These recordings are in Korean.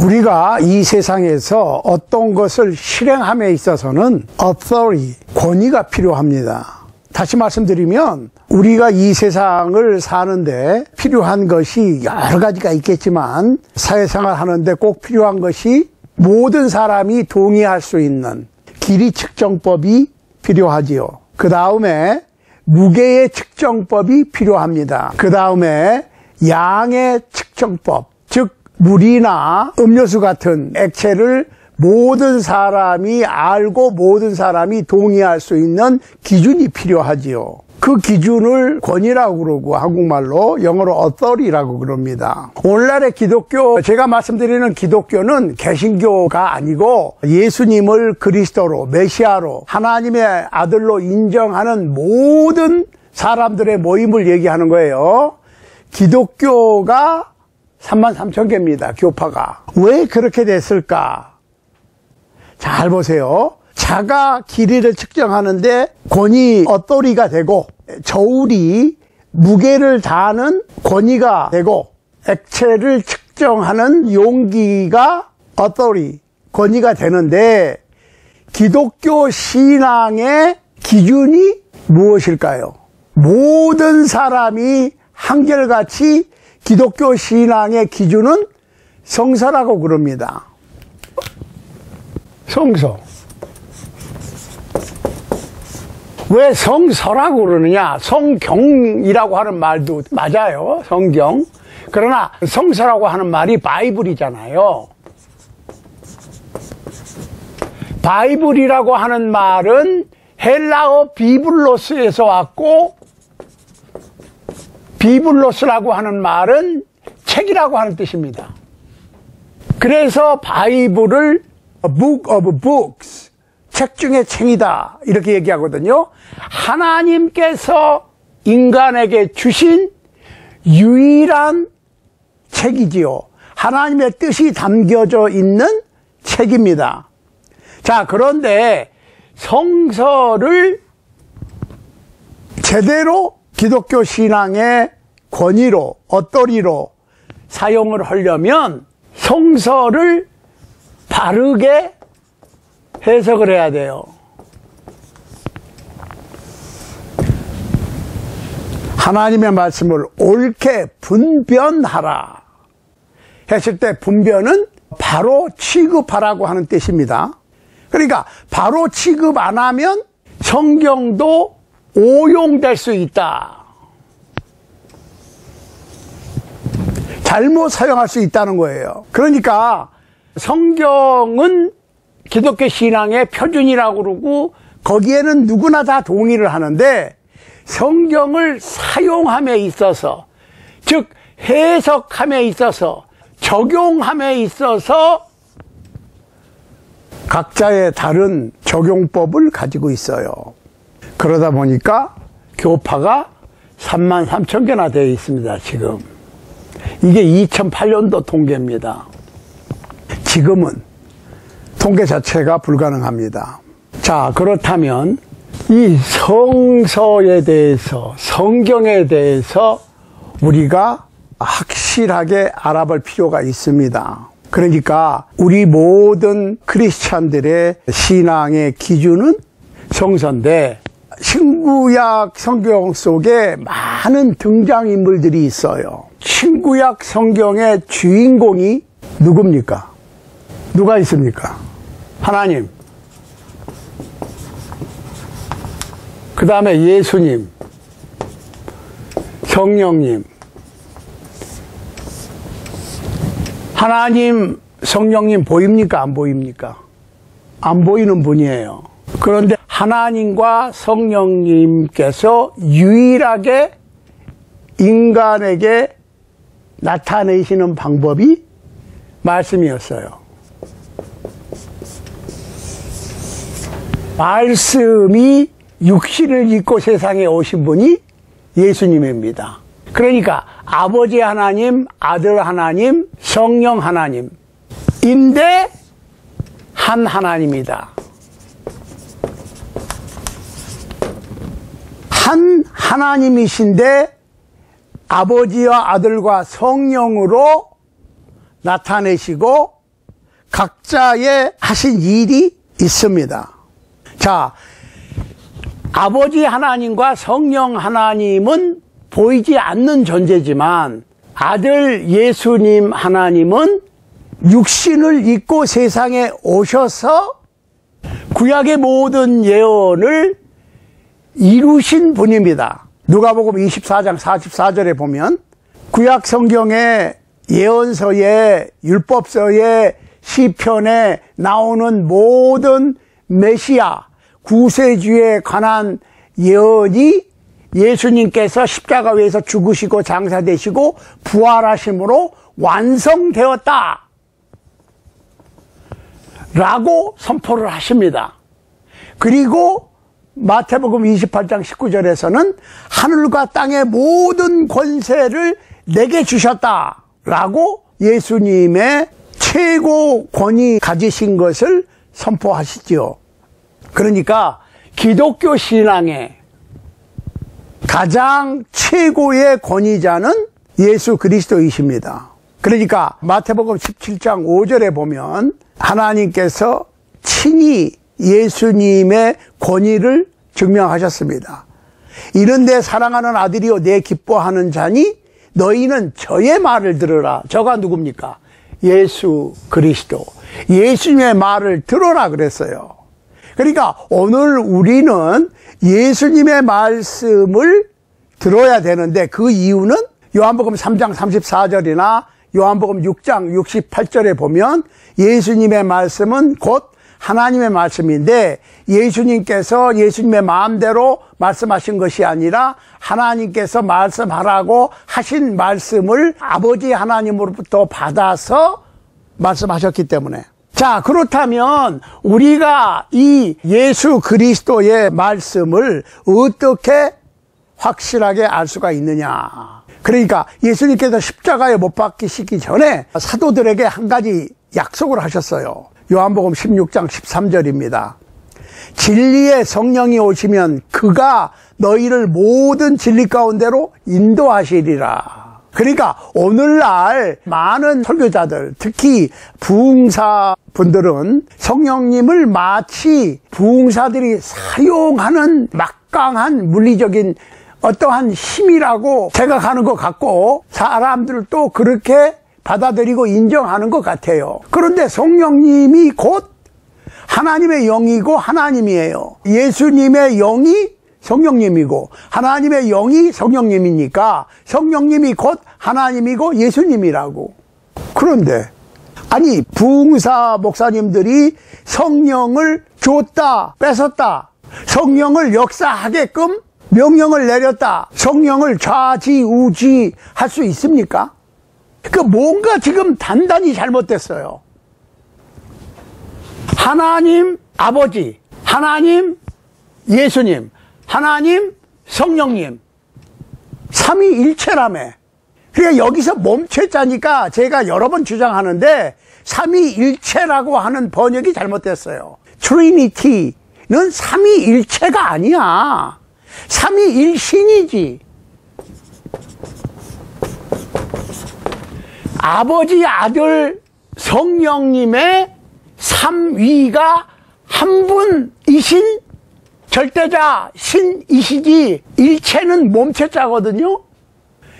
우리가 이 세상에서 어떤 것을 실행함에 있어서는 authority, 권위가 필요합니다. 다시 말씀드리면 우리가 이 세상을 사는데 필요한 것이 여러 가지가 있겠지만 사회생활 하는데 꼭 필요한 것이 모든 사람이 동의할 수 있는 길이 측정법이 필요하지요. 그 다음에 무게의 측정법이 필요합니다. 그 다음에 양의 측정법, 즉 물이나 음료수 같은 액체를 모든 사람이 알고 모든 사람이 동의할 수 있는 기준이 필요하지요. 그 기준을 권위라고 그러고 한국말로 영어로 authority라고 그럽니다. 오늘날의 기독교, 제가 말씀드리는 기독교는 개신교가 아니고 예수님을 그리스도로, 메시아로, 하나님의 아들로 인정하는 모든 사람들의 모임을 얘기하는 거예요. 기독교가 33,000개입니다. 교파가. 왜 그렇게 됐을까? 잘 보세요. 자가 길이를 측정하는데 권위, authority가 되고, 저울이 무게를 다하는 권위가 되고, 액체를 측정하는 용기가 authority, 권위가 되는데, 기독교 신앙의 기준이 무엇일까요? 모든 사람이 한결같이 기독교 신앙의 기준은 성서라고 그럽니다. 성서. 왜 성서라고 그러느냐? 성경이라고 하는 말도 맞아요. 성경. 그러나 성서라고 하는 말이 바이블이잖아요. 바이블이라고 하는 말은 헬라어 비블로스에서 왔고, 비블로스라고 하는 말은 책이라고 하는 뜻입니다. 그래서 바이블을 a book of books, 책 중에 책이다 이렇게 얘기하거든요. 하나님께서 인간에게 주신 유일한 책이지요. 하나님의 뜻이 담겨져 있는 책입니다. 자, 그런데 성서를 제대로 기독교 신앙의 권위로, authority로 사용을 하려면 성서를 바르게 해석을 해야 돼요. 하나님의 말씀을 옳게 분변하라 했을 때 분변은 바로 취급하라고 하는 뜻입니다. 그러니까 바로 취급 안 하면 성경도 오용될 수 있다. 잘못 사용할 수 있다는 거예요. 그러니까 성경은 기독교 신앙의 표준이라고 그러고 거기에는 누구나 다 동의를 하는데 성경을 사용함에 있어서, 즉 해석함에 있어서, 적용함에 있어서 각자의 다른 적용법을 가지고 있어요. 그러다 보니까 교파가 33,000개나 되어 있습니다. 지금 이게 2008년도 통계입니다. 지금은 통계 자체가 불가능합니다. 자, 그렇다면 이 성서에 대해서, 성경에 대해서 우리가 확실하게 알아볼 필요가 있습니다. 그러니까 우리 모든 크리스찬들의 신앙의 기준은 성서인데, 신구약 성경 속에 많은 등장인물들이 있어요. 신구약 성경의 주인공이 누굽니까? 누가 있습니까? 하나님. 그 다음에 예수님, 성령님. 하나님, 성령님 보입니까? 안 보입니까? 안 보이는 분이에요. 그런데 하나님과 성령님께서 유일하게 인간에게 나타내시는 방법이 말씀이었어요. 말씀이 육신을 입고 세상에 오신 분이 예수님입니다. 그러니까 아버지 하나님, 아들 하나님, 성령 하나님인데 한 하나님이다. 한 하나님이신데 아버지와 아들과 성령으로 나타내시고 각자의 하신 일이 있습니다. 자, 아버지 하나님과 성령 하나님은 보이지 않는 존재지만 아들 예수님 하나님은 육신을 입고 세상에 오셔서 구약의 모든 예언을 이루신 분입니다. 누가복음 24장 44절에 보면 구약 성경의 예언서에 율법서에 시편에 나오는 모든 메시아 구세주에 관한 예언이 예수님께서 십자가 위에서 죽으시고 장사되시고 부활하심으로 완성되었다 라고 선포를 하십니다. 그리고 마태복음 28장 19절에서는 하늘과 땅의 모든 권세를 내게 주셨다 라고 예수님의 최고 권위 가지신 것을 선포하시죠. 그러니까 기독교 신앙의 가장 최고의 권위자는 예수 그리스도이십니다. 그러니까 마태복음 17장 5절에 보면 하나님께서 친히 예수님의 권위를 증명하셨습니다. 이른데 사랑하는 아들이요 내 기뻐하는 자니 너희는 저의 말을 들으라. 저가 누굽니까? 예수 그리스도. 예수님의 말을 들어라 그랬어요. 그러니까 오늘 우리는 예수님의 말씀을 들어야 되는데 그 이유는 요한복음 3장 34절이나 요한복음 6장 68절에 보면 예수님의 말씀은 곧 하나님의 말씀인데 예수님께서 예수님의 마음대로 말씀하신 것이 아니라 하나님께서 말씀하라고 하신 말씀을 아버지 하나님으로부터 받아서 말씀하셨기 때문에 자, 그렇다면 우리가 이 예수 그리스도의 말씀을 어떻게 확실하게 알 수가 있느냐. 그러니까 예수님께서 십자가에 못 박히시기 전에 사도들에게 한 가지 약속을 하셨어요. 요한복음 16장 13절입니다. 진리의 성령이 오시면 그가 너희를 모든 진리 가운데로 인도하시리라. 그러니까 오늘날 많은 설교자들, 특히 부흥사분들은 성령님을 마치 부흥사들이 사용하는 막강한 물리적인 어떠한 힘이라고 생각하는 것 같고 사람들도 그렇게 받아들이고 인정하는 것 같아요. 그런데 성령님이 곧 하나님의 영이고 하나님이에요. 예수님의 영이 성령님이고 하나님의 영이 성령님이니까 성령님이 곧 하나님이고 예수님이라고. 그런데 아니 부흥사 목사님들이 성령을 줬다 뺏었다 성령을 역사하게끔 명령을 내렸다 성령을 좌지우지 할 수 있습니까? 그 뭔가 지금 단단히 잘못됐어요. 하나님 아버지, 하나님 예수님, 하나님 성령님 삼위일체라며. 그러니까 여기서 멈춰있자니까 제가 여러 번 주장하는데 삼위일체라고 하는 번역이 잘못됐어요. 트리니티는 삼위일체가 아니야. 삼위일신이지. 아버지, 아들, 성령님의 삼위가 한 분이신 절대자 신이시지 일체는 몸체자거든요.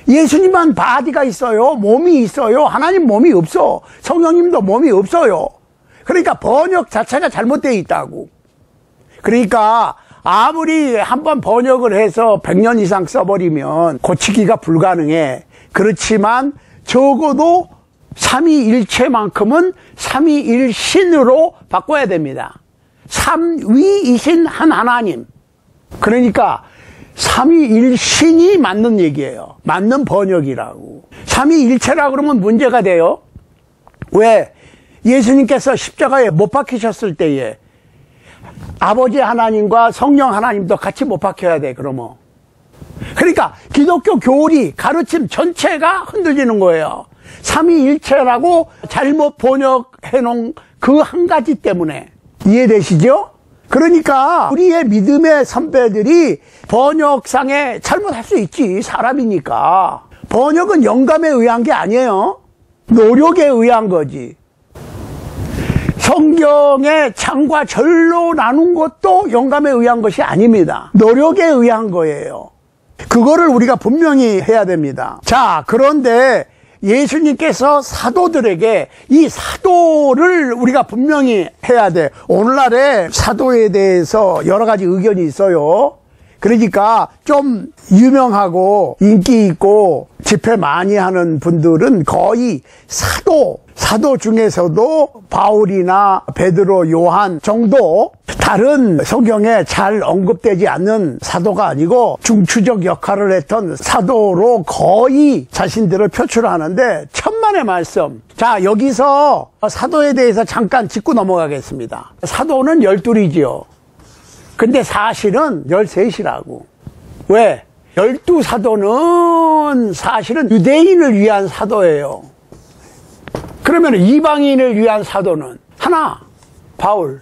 예수님만 바디가 있어요. 몸이 있어요. 하나님 몸이 없어. 성령님도 몸이 없어요. 그러니까 번역 자체가 잘못되어 있다고. 그러니까 아무리 한번 번역을 해서 100년 이상 써버리면 고치기가 불가능해. 그렇지만 적어도 삼위일체만큼은 삼위일신으로 바꿔야 됩니다. 삼위이신 한 하나님. 그러니까 삼위일신이 맞는 얘기예요. 맞는 번역이라고. 삼위일체라 그러면 문제가 돼요. 왜? 예수님께서 십자가에 못 박히셨을 때에 아버지 하나님과 성령 하나님도 같이 못 박혀야 돼. 그러면. 그러니까 기독교 교리 가르침 전체가 흔들리는 거예요. 삼위일체라고 잘못 번역해 놓은 그 한 가지 때문에. 이해되시죠? 그러니까 우리의 믿음의 선배들이 번역상에 잘못할 수 있지. 사람이니까. 번역은 영감에 의한 게 아니에요. 노력에 의한 거지. 성경의 창과 절로 나눈 것도 영감에 의한 것이 아닙니다. 노력에 의한 거예요. 그거를 우리가 분명히 해야 됩니다. 자, 그런데 예수님께서 사도들에게 이 사도를 우리가 분명히 해야 돼. 오늘날에 사도에 대해서 여러 가지 의견이 있어요. 그러니까 좀 유명하고 인기 있고 집회 많이 하는 분들은 거의 사도 중에서도 바울이나 베드로, 요한 정도 다른 성경에 잘 언급되지 않는 사도가 아니고 중추적 역할을 했던 사도로 거의 자신들을 표출하는데 천만의 말씀. 자, 여기서 사도에 대해서 잠깐 짚고 넘어가겠습니다. 사도는 12이지요. 근데 사실은 13이라고. 왜? 12사도는 사실은 유대인을 위한 사도예요. 그러면 이방인을 위한 사도는 하나, 바울.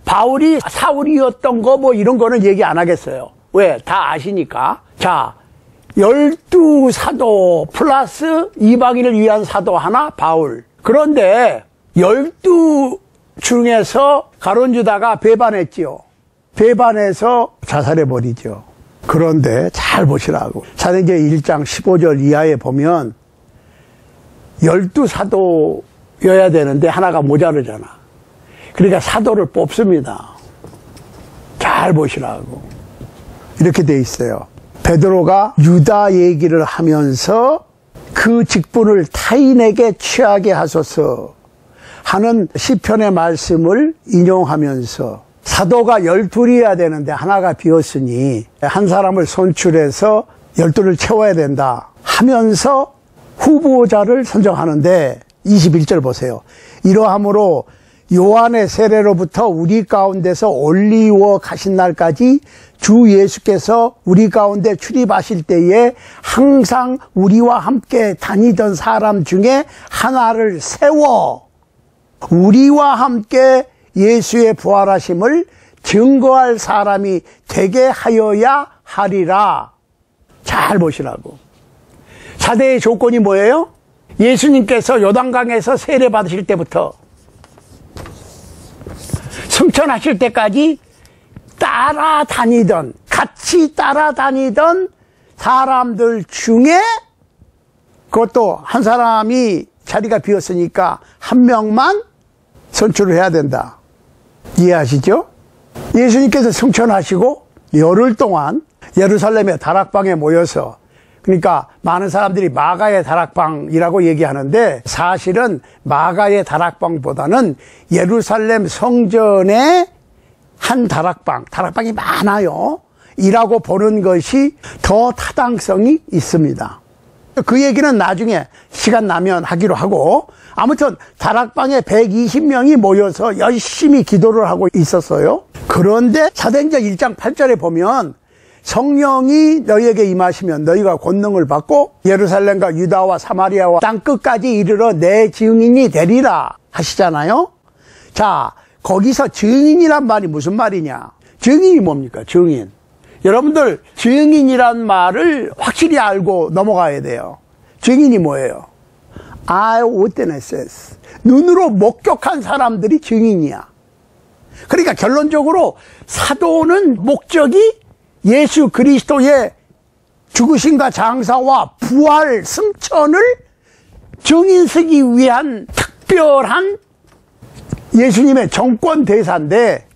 바울이 사울이었던 거 뭐 이런 거는 얘기 안 하겠어요. 왜? 다 아시니까. 자, 12사도 플러스 이방인을 위한 사도 하나, 바울. 그런데 12 중에서 가룟유다가 배반했지요. 배반해서 자살해버리죠. 그런데 잘 보시라고. 사도행전 1장 15절 이하에 보면 12사도여야 되는데 하나가 모자르잖아. 그러니까 사도를 뽑습니다. 잘 보시라고. 이렇게 돼 있어요. 베드로가 유다 얘기를 하면서 그 직분을 타인에게 취하게 하소서 하는 시편의 말씀을 인용하면서 사도가 12이어야 되는데 하나가 비었으니 한 사람을 선출해서 12를 채워야 된다 하면서 후보자를 선정하는데 21절 보세요. 이러함으로 요한의 세례로부터 우리 가운데서 올리워 가신 날까지 주 예수께서 우리 가운데 출입하실 때에 항상 우리와 함께 다니던 사람 중에 하나를 세워 우리와 함께 예수의 부활하심을 증거할 사람이 되게 하여야 하리라. 잘 보시라고. 사대의 조건이 뭐예요? 예수님께서 요단강에서 세례 받으실 때부터 승천하실 때까지 같이 따라다니던 사람들 중에 그것도 한 사람이 자리가 비었으니까 한 명만 선출을 해야 된다. 이해하시죠? 예수님께서 승천하시고 열흘 동안 예루살렘의 다락방에 모여서, 그러니까 많은 사람들이 마가의 다락방이라고 얘기하는데 사실은 마가의 다락방보다는 예루살렘 성전의 한 다락방이 많아요. 이라고 보는 것이 더 타당성이 있습니다. 그 얘기는 나중에 시간 나면 하기로 하고, 아무튼 다락방에 120명이 모여서 열심히 기도를 하고 있었어요. 그런데 사도행전 1장 8절에 보면 성령이 너희에게 임하시면 너희가 권능을 받고 예루살렘과 유다와 사마리아와 땅끝까지 이르러 내 증인이 되리라 하시잖아요. 자, 거기서 증인이란 말이 무슨 말이냐? 증인이 뭡니까? 증인. 여러분들 증인이란 말을 확실히 알고 넘어가야 돼요. 증인이 뭐예요? eyewitnesses. 눈으로 목격한 사람들이 증인이야. 그러니까 결론적으로 사도는 목적이 예수 그리스도의 죽으심과 장사와 부활, 승천을 증인쓰기 위한 특별한 예수님의 정권 대사인데,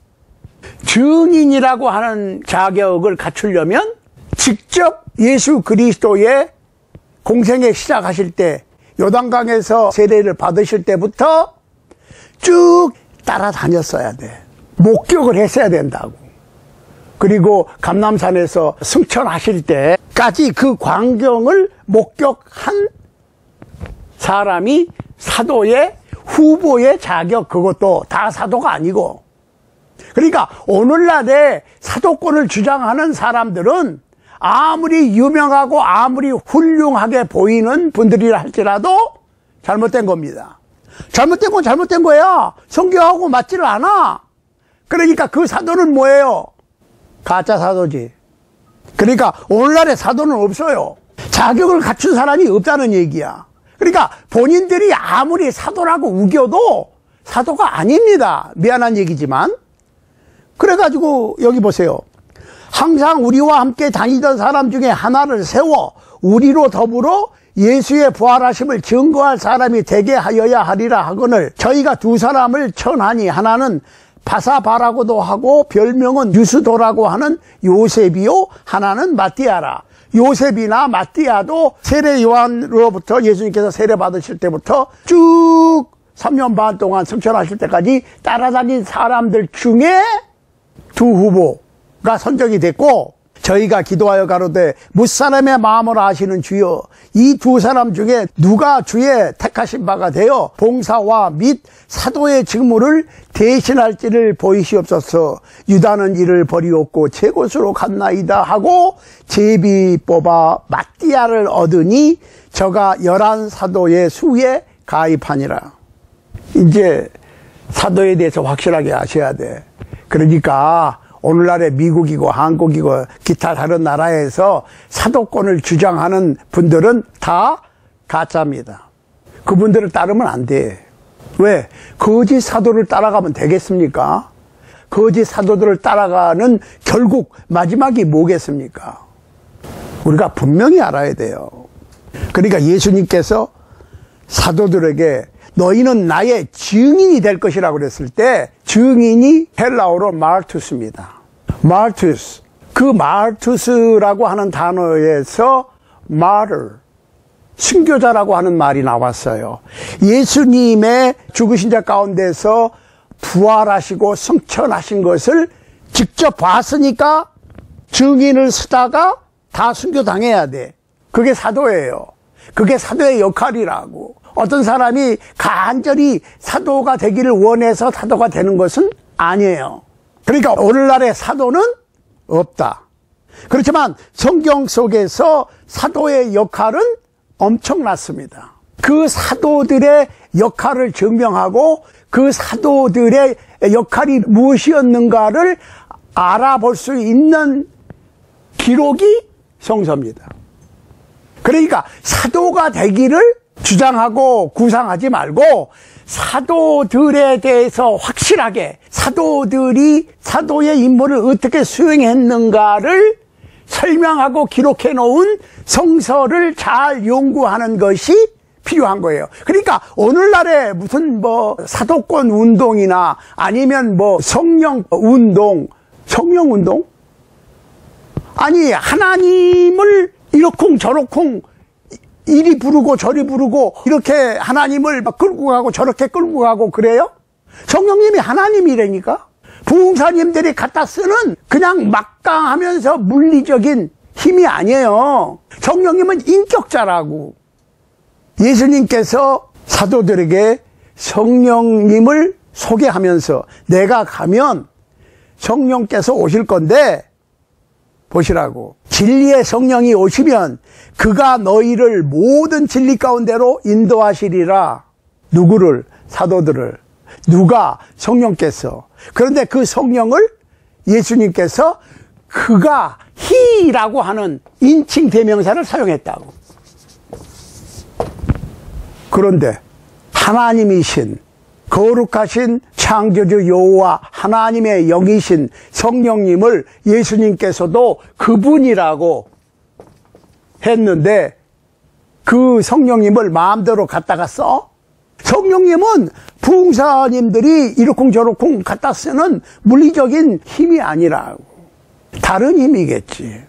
증인이라고 하는 자격을 갖추려면 직접 예수 그리스도의 공생애 시작하실 때 요단강에서 세례를 받으실 때부터 쭉 따라다녔어야 돼. 목격을 했어야 된다고. 그리고 감람산에서 승천하실 때까지 그 광경을 목격한 사람이 사도의 후보의 자격, 그것도 다 사도가 아니고. 그러니까 오늘날의 사도권을 주장하는 사람들은 아무리 유명하고 아무리 훌륭하게 보이는 분들이라 할지라도 잘못된 겁니다. 잘못된 건 잘못된 거야. 성경하고 맞지를 않아. 그러니까 그 사도는 뭐예요? 가짜 사도지. 그러니까 오늘날의 사도는 없어요. 자격을 갖춘 사람이 없다는 얘기야. 그러니까 본인들이 아무리 사도라고 우겨도 사도가 아닙니다. 미안한 얘기지만. 그래가지고 여기 보세요. 항상 우리와 함께 다니던 사람 중에 하나를 세워 우리로 더불어 예수의 부활하심을 증거할 사람이 되게 하여야 하리라 하거늘 저희가 두 사람을 천하니 하나는 바사바라고도 하고 별명은 유스도라고 하는 요셉이요 하나는 마띠아라. 요셉이나 마띠아도 세례 요한으로부터 예수님께서 세례 받으실 때부터 쭉 3년 반 동안 승천하실 때까지 따라다닌 사람들 중에 두 후보가 선정이 됐고 저희가 기도하여 가로되 무사람의 마음을 아시는 주여 이 두 사람 중에 누가 주의 택하신 바가 되어 봉사와 및 사도의 직무를 대신할지를 보이시옵소서. 유다는 이를 버리었고 제 곳으로 갔나이다 하고 제비 뽑아 마띠아를 얻으니 저가 11 사도의 수에 가입하니라. 이제 사도에 대해서 확실하게 아셔야 돼. 그러니까 오늘날의 미국이고 한국이고 기타 다른 나라에서 사도권을 주장하는 분들은 다 가짜입니다. 그분들을 따르면 안 돼. 왜? 거짓 사도를 따라가면 되겠습니까? 거짓 사도들을 따라가는 결국 마지막이 뭐겠습니까? 우리가 분명히 알아야 돼요. 그러니까 예수님께서 사도들에게 너희는 나의 증인이 될 것이라고 그랬을 때 증인이 헬라어로 마르투스입니다. 마르투스. 그 마르투스라고 하는 단어에서 마르, 순교자라고 하는 말이 나왔어요. 예수님의 죽으신 자 가운데서 부활하시고 승천하신 것을 직접 봤으니까 증인을 쓰다가 다 순교당해야 돼. 그게 사도예요. 그게 사도의 역할이라고. 어떤 사람이 간절히 사도가 되기를 원해서 사도가 되는 것은 아니에요. 그러니까 오늘날의 사도는 없다. 그렇지만 성경 속에서 사도의 역할은 엄청났습니다. 그 사도들의 역할을 증명하고 그 사도들의 역할이 무엇이었는가를 알아볼 수 있는 기록이 성서입니다. 그러니까 사도가 되기를 주장하고 구상하지 말고 사도들에 대해서 확실하게 사도들이 사도의 임무를 어떻게 수행했는가를 설명하고 기록해 놓은 성서를 잘 연구하는 것이 필요한 거예요. 그러니까 오늘날에 무슨 사도권 운동이나 아니면 성령 운동, 아니 하나님을 이러쿵 저러쿵 이리 부르고 저리 부르고 이렇게 하나님을 막 끌고 가고 저렇게 끌고 가고 그래요? 성령님이 하나님이라니까? 부흥사님들이 갖다 쓰는 그냥 막강하면서 물리적인 힘이 아니에요. 성령님은 인격자라고. 예수님께서 사도들에게 성령님을 소개하면서 내가 가면 성령께서 오실 건데 보시라고. 진리의 성령이 오시면 그가 너희를 모든 진리 가운데로 인도하시리라. 누구를? 사도들을. 누가? 성령께서. 그런데 그 성령을 예수님께서 그가 히라고 하는 인칭 대명사를 사용했다고. 그런데 하나님이신 거룩하신 창조주 여호와 하나님의 영이신 성령님을 예수님께서도 그분이라고 했는데 그 성령님을 마음대로 갖다가 써? 성령님은 부흥사님들이 이러쿵저러쿵 갖다 쓰는 물리적인 힘이 아니라고. 다른 힘이겠지.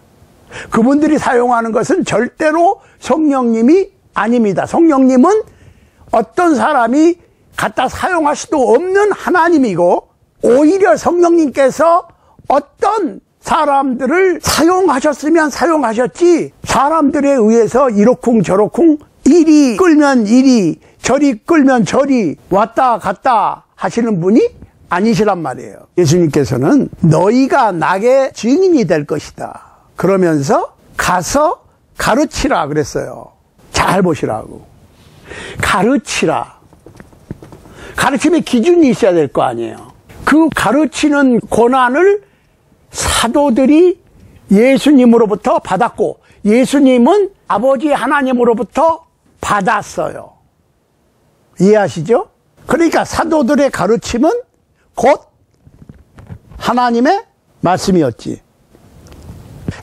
그분들이 사용하는 것은 절대로 성령님이 아닙니다. 성령님은 어떤 사람이 갖다 사용할 수도 없는 하나님이고 오히려 성령님께서 어떤 사람들을 사용하셨으면 사용하셨지 사람들에 의해서 이러쿵 저러쿵 이리 끌면 이리 저리 끌면 저리 왔다 갔다 하시는 분이 아니시란 말이에요. 예수님께서는 너희가 나의 증인이 될 것이다. 그러면서 가서 가르치라 그랬어요. 잘 보시라고. 가르치라. 가르침의 기준이 있어야 될 거 아니에요. 그 가르치는 권한을 사도들이 예수님으로부터 받았고 예수님은 아버지 하나님으로부터 받았어요. 이해하시죠? 그러니까 사도들의 가르침은 곧 하나님의 말씀이었지.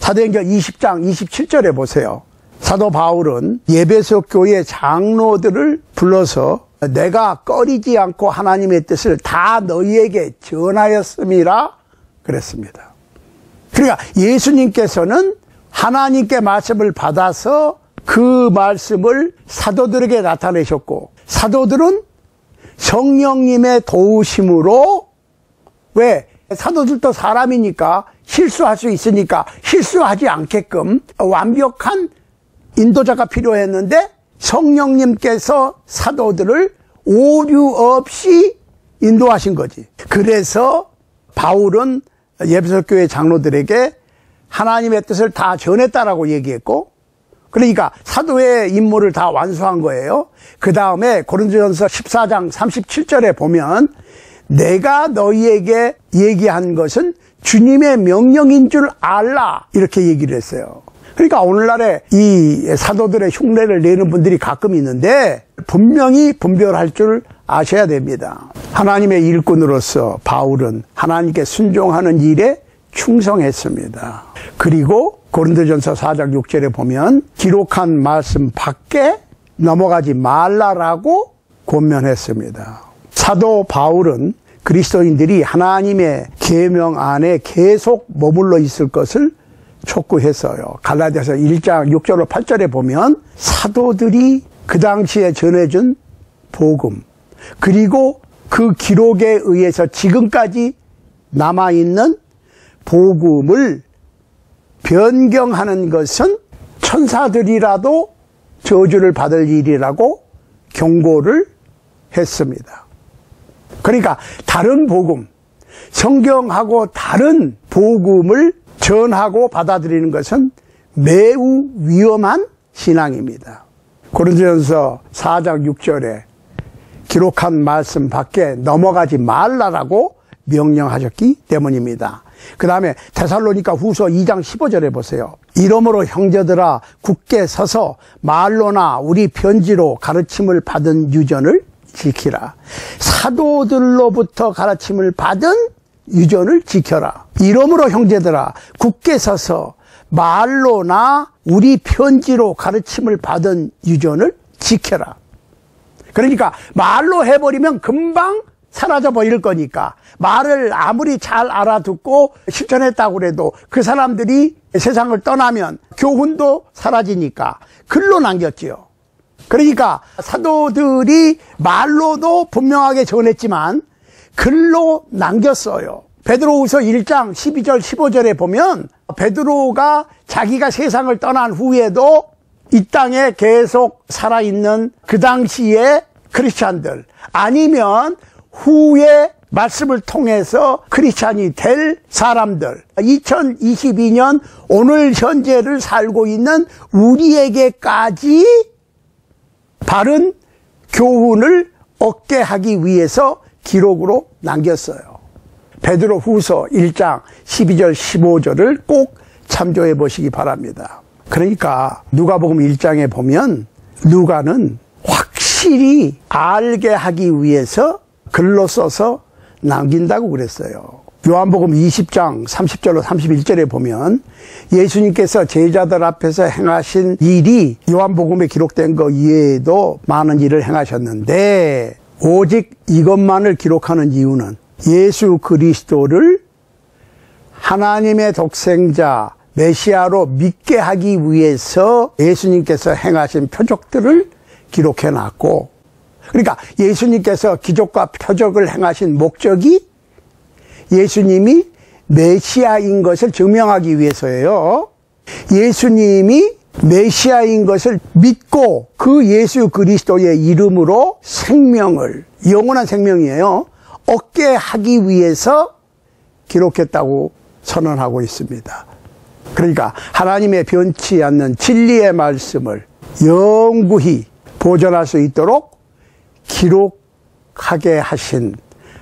사도행전 20장 27절에 보세요. 사도 바울은 에베소 교회 장로들을 불러서 내가 꺼리지 않고 하나님의 뜻을 다 너희에게 전하였음이라 그랬습니다. 그러니까 예수님께서는 하나님께 말씀을 받아서 그 말씀을 사도들에게 나타내셨고, 사도들은 성령님의 도우심으로, 왜? 사도들도 사람이니까 실수할 수 있으니까 실수하지 않게끔 완벽한 인도자가 필요했는데, 성령님께서 사도들을 오류 없이 인도하신 거지. 그래서 바울은 에베소 교회 장로들에게 하나님의 뜻을 다 전했다라고 얘기했고, 그러니까 사도의 임무를 다 완수한 거예요. 그 다음에 고린도전서 14장 37절에 보면 내가 너희에게 얘기한 것은 주님의 명령인 줄 알라, 이렇게 얘기를 했어요. 그러니까 오늘날에 이 사도들의 흉내를 내는 분들이 가끔 있는데 분명히 분별할 줄 아셔야 됩니다. 하나님의 일꾼으로서 바울은 하나님께 순종하는 일에 충성했습니다. 그리고 고린도전서 4장 6절에 보면 기록한 말씀 밖에 넘어가지 말라라고 권면했습니다. 사도 바울은 그리스도인들이 하나님의 계명 안에 계속 머물러 있을 것을 촉구했어요. 갈라디아서 1장 6절로 8절에 보면 사도들이 그 당시에 전해준 복음, 그리고 그 기록에 의해서 지금까지 남아있는 복음을 변경하는 것은 천사들이라도 저주를 받을 일이라고 경고를 했습니다. 그러니까 다른 복음, 성경하고 다른 복음을 전하고 받아들이는 것은 매우 위험한 신앙입니다. 고린도전서 4장 6절에 기록한 말씀 밖에 넘어가지 말라라고 명령하셨기 때문입니다. 그 다음에 데살로니가 후서 2장 15절에 보세요. 이러므로 형제들아 굳게 서서 말로나 우리 편지로 가르침을 받은 유전을 지키라. 사도들로부터 가르침을 받은 유전을 지켜라. 이러므로 형제들아 굳게 서서 말로나 우리 편지로 가르침을 받은 유전을 지켜라. 그러니까 말로 해버리면 금방 사라져 버릴 거니까 말을 아무리 잘 알아듣고 실천했다고 해도 그 사람들이 세상을 떠나면 교훈도 사라지니까 글로 남겼지요. 그러니까 사도들이 말로도 분명하게 전했지만 글로 남겼어요. 베드로후서 1장 12절 15절에 보면 베드로가 자기가 세상을 떠난 후에도 이 땅에 계속 살아있는 그 당시에 크리스찬들, 아니면 후에 말씀을 통해서 크리스찬이 될 사람들, 2022년 오늘 현재를 살고 있는 우리에게까지 바른 교훈을 얻게 하기 위해서 기록으로 남겼어요. 베드로 후서 1장 12절 15절을 꼭 참조해 보시기 바랍니다. 그러니까 누가복음 1장에 보면 누가는 확실히 알게 하기 위해서 글로 써서 남긴다고 그랬어요. 요한복음 20장 30절로 31절에 보면 예수님께서 제자들 앞에서 행하신 일이 요한복음에 기록된 것 이외에도 많은 일을 행하셨는데, 오직 이것만을 기록하는 이유는 예수 그리스도를 하나님의 독생자 메시아로 믿게 하기 위해서 예수님께서 행하신 표적들을 기록해 놨고, 그러니까 예수님께서 기적과 표적을 행하신 목적이 예수님이 메시아인 것을 증명하기 위해서예요. 예수님이 메시아인 것을 믿고 그 예수 그리스도의 이름으로 생명을, 영원한 생명이에요, 얻게 하기 위해서 기록했다고 선언하고 있습니다. 그러니까 하나님의 변치 않는 진리의 말씀을 영구히 보존할 수 있도록 기록하게 하신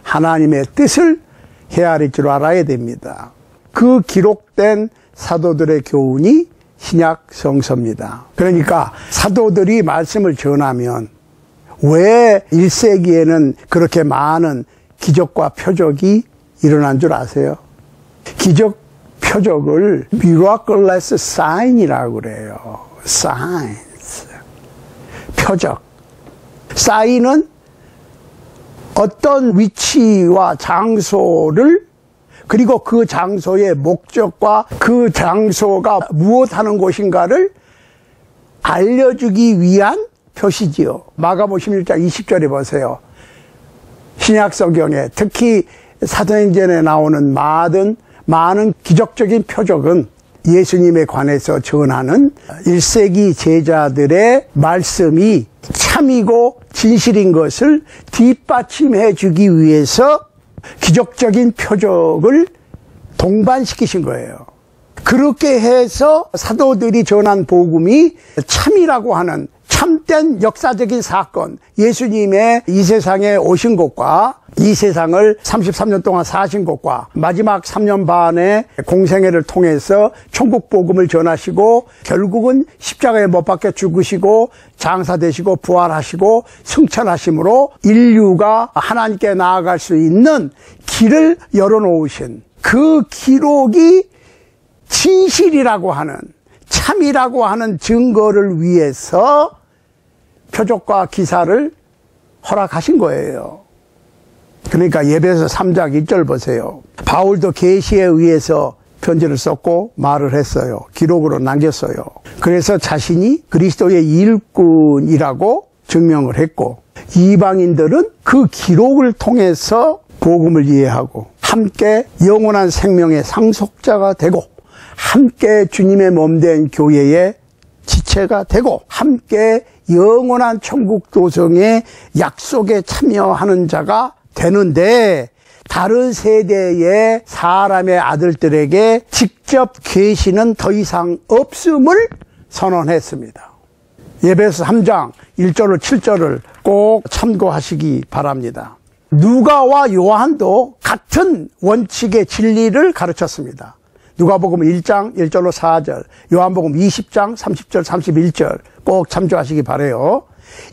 하나님의 뜻을 헤아릴 줄 알아야 됩니다. 그 기록된 사도들의 교훈이 신약 성서입니다. 그러니까 사도들이 말씀을 전하면 왜 1세기에는 그렇게 많은 기적과 표적이 일어난 줄 아세요? 기적 표적을 miraculous sign이라고 그래요. signs. 표적. 사인은 어떤 위치와 장소를 그리고 그 장소의 목적과 그 장소가 무엇하는 곳인가를 알려주기 위한 표시지요. 마가복음 16장 20절에 보세요. 신약 성경에 특히 사도행전에 나오는 많은 기적적인 표적은 예수님에 관해서 전하는 1세기 제자들의 말씀이 참이고 진실인 것을 뒷받침해 주기 위해서 기적적인 표적을 동반시키신 거예요. 그렇게 해서 사도들이 전한 복음이 참이라고 하는 참된 역사적인 사건, 예수님의 이 세상에 오신 것과 이 세상을 33년 동안 사신 것과 마지막 3년 반의 공생애를 통해서 천국 복음을 전하시고 결국은 십자가에 못 박혀 죽으시고 장사되시고 부활하시고 승천하심으로 인류가 하나님께 나아갈 수 있는 길을 열어놓으신 그 기록이 진실이라고 하는 참이라고 하는 증거를 위해서 표적과 기사를 허락하신 거예요. 그러니까 예배서 3장 1절 보세요. 바울도 계시에 의해서 편지를 썼고 말을 했어요. 기록으로 남겼어요. 그래서 자신이 그리스도의 일꾼이라고 증명을 했고 이방인들은 그 기록을 통해서 복음을 이해하고 함께 영원한 생명의 상속자가 되고 함께 주님의 몸된 교회의 지체가 되고 함께 영원한 천국 도성의 약속에 참여하는 자가 되는데 다른 세대의 사람의 아들들에게 직접 계시는 더 이상 없음을 선언했습니다. 예배서 3장 1절로 7절을 꼭 참고하시기 바랍니다. 누가와 요한도 같은 원칙의 진리를 가르쳤습니다. 누가복음 1장 1절로 4절, 요한복음 20장 30절 31절 꼭 참조하시기 바라요.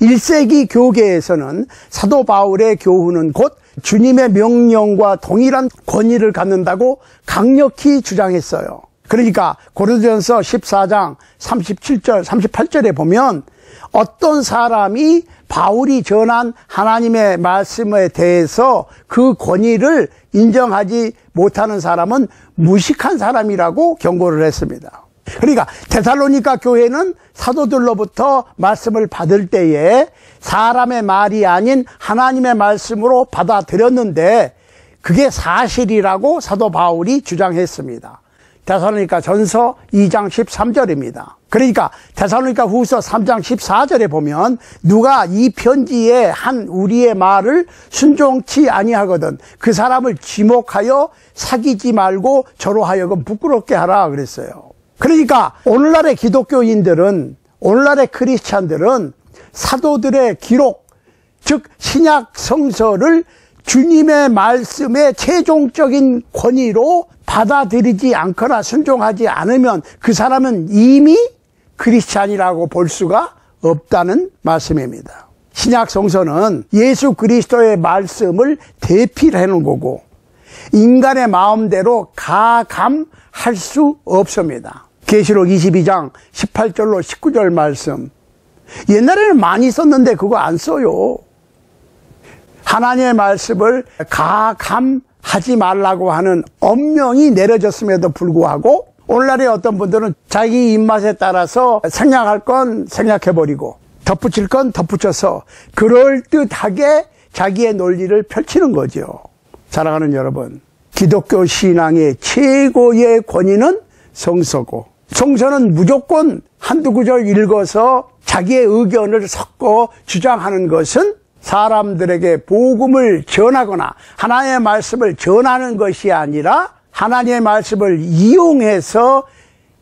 1세기 교계에서는 사도 바울의 교훈은 곧 주님의 명령과 동일한 권위를 갖는다고 강력히 주장했어요. 그러니까 고린도전서 14장 37절 38절에 보면 어떤 사람이 바울이 전한 하나님의 말씀에 대해서 그 권위를 인정하지 못하는 사람은 무식한 사람이라고 경고를 했습니다. 그러니까 데살로니가 교회는 사도들로부터 말씀을 받을 때에 사람의 말이 아닌 하나님의 말씀으로 받아들였는데 그게 사실이라고 사도 바울이 주장했습니다. 데살로니가 전서 2장 13절입니다. 그러니까 데살로니가 후서 3장 14절에 보면 누가 이 편지에 한 우리의 말을 순종치 아니하거든 그 사람을 지목하여 사귀지 말고 저로 하여금 부끄럽게 하라 그랬어요. 그러니까 오늘날의 기독교인들은 오늘날의 크리스찬들은 사도들의 기록 즉 신약 성서를 주님의 말씀의 최종적인 권위로 받아들이지 않거나 순종하지 않으면 그 사람은 이미 크리스찬이라고 볼 수가 없다는 말씀입니다. 신약 성서는 예수 그리스도의 말씀을 대필해 놓은 거고 인간의 마음대로 가감할 수 없습니다. 계시록 22장 18절로 19절 말씀 옛날에는 많이 썼는데 그거 안 써요. 하나님의 말씀을 가감하지 말라고 하는 엄명이 내려졌음에도 불구하고 오늘날의 어떤 분들은 자기 입맛에 따라서 생략할 건 생략해버리고 덧붙일 건 덧붙여서 그럴듯하게 자기의 논리를 펼치는 거죠. 사랑하는 여러분, 기독교 신앙의 최고의 권위는 성서고 성서는 무조건 한두 구절 읽어서 자기의 의견을 섞어 주장하는 것은 사람들에게 복음을 전하거나 하나님의 말씀을 전하는 것이 아니라 하나님의 말씀을 이용해서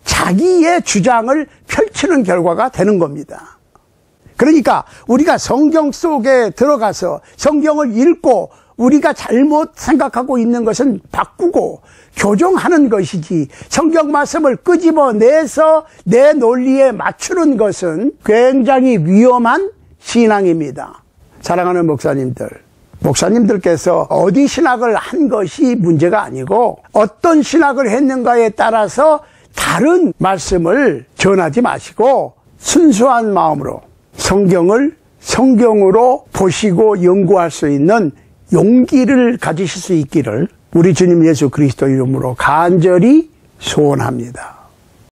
자기의 주장을 펼치는 결과가 되는 겁니다. 그러니까 우리가 성경 속에 들어가서 성경을 읽고 우리가 잘못 생각하고 있는 것은 바꾸고 교정하는 것이지 성경 말씀을 끄집어내서 내 논리에 맞추는 것은 굉장히 위험한 신앙입니다. 사랑하는 목사님들께서 어디 신학을 한 것이 문제가 아니고 어떤 신학을 했는가에 따라서 다른 말씀을 전하지 마시고 순수한 마음으로 성경을 성경으로 보시고 연구할 수 있는 용기를 가지실 수 있기를 우리 주님 예수 그리스도 이름으로 간절히 소원합니다.